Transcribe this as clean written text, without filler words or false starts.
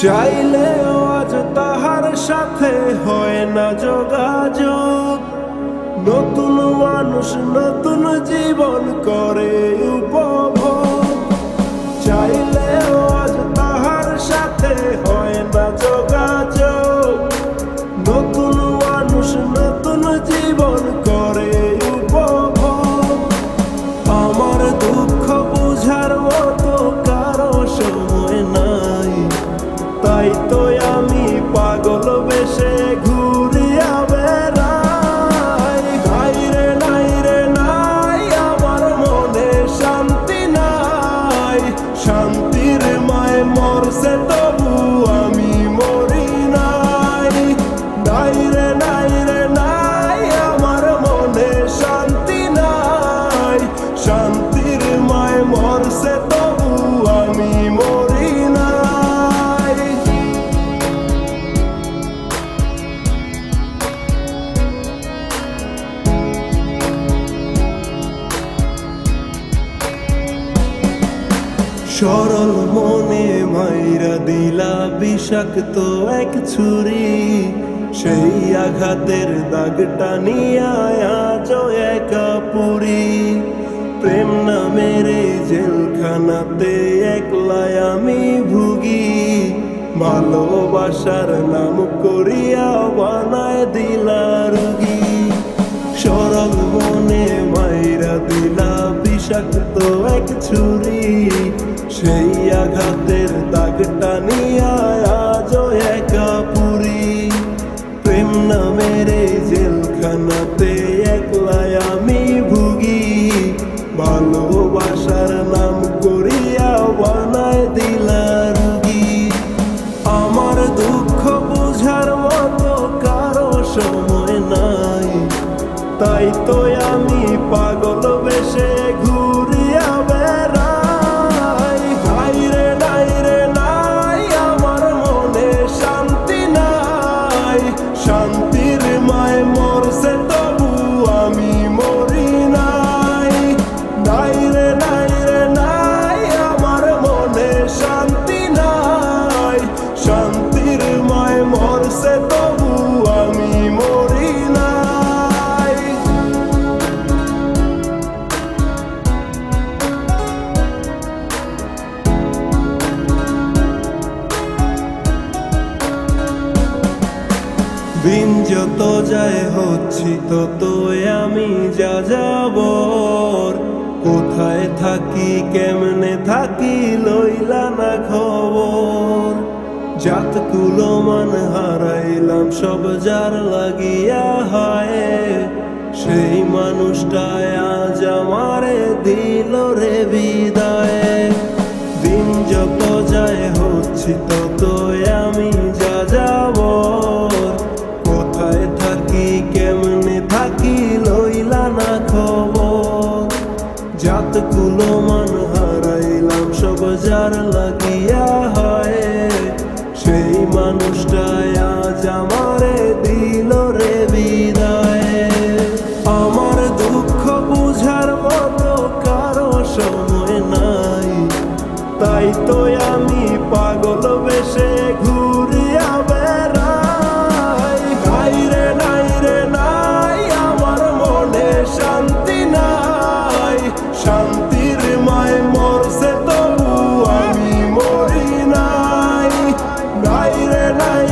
চাইলেও আজ তাহার সাথে হয় না যোগাযোগ। নতুন মানুষ নতুন জীবন করে উপভোগ। চাইলেও আজ তাহার সাথে হয় না যোগাযোগ। নতুন মানুষ নতুন জীবন করে উপভোগ। আমার দুঃখ বুঝার মতো কারো সময় নাই, তাই তো আমি পাগল বেশে ঘুরিয়া বেড়াই। নাই রে নাই রে নাই, আমার মনে শান্তি নাই। শান্তির মায় মরছে তবু আমি মরি নাই। নাই রে নাই রে নাই, আমার মনে শান্তি নাই। শান্তির মায় মরছে তবু আমি মরি নাই। সরল মনে মাইরা দিলা বিষাক্ত এক ছুরি। সেই আঘাতের দাগটা নিয়া আজও একা পুরি। প্রেম নামের এই জেলখানাতে একলাই আমি ভুগি। ভালোবাসার নাম করিয়া বানায় দিলা রুগী। সরল মনে মাইরা দিলা বিষাক্ত এক ছুরি। সেই আঘাতের দাগটা নিয়া আজও একা পুরি। প্রেম নামের এই জেলখানাতে একলাই আমি ভুগি। ভালোবাসার নাম করিয়া বানায় দিলা রুগী। আমার দুঃখ বুঝার মতো কারো সময় নাই, তাই তো আমি পাগল বেশে ঘুরিয়া বেড়াই। নাই রে নাই রে নাই, আমার মনে শান্তি নাই। শান্তির মায় মরছে তবু আমি মরি নাই। নাই রে নাই রে নাই, আমার মনে শান্তি নাই। শান্তির মায় মরছে তবু আমি মরি নাই। দিন যত যায় হচ্ছি তত আমি যা যাবর। কোথায় থাকি কেমনে থাকি লইলা না খবর। জাত কুলমান হারাইলাম সব যার লাগিয়া হয়। সেই মানুষটাই আজ আমারে দিল রে বিদায়। দিন যত যায় হচ্ছি তত আমি যা যাবর। কোথায় থাকি কেমনে থাকি লইলা না খবর। জাত কুলমান হারাইলাম সব যার লাগিয়া হয়। সেই মানুষটাই আজ আমারে দিল রে বিদায়। আমার দুঃখ বুঝার মতো কারো সময় নাই, তাই তো আমি পাগল বেশে ঘুরিয়া বেড়াই। নাই রে নাই রে নাই, আমার মনে শান্তি নাই। শান্তির মায় মরছে তবু আমি মরি নাই। নাই রে নাই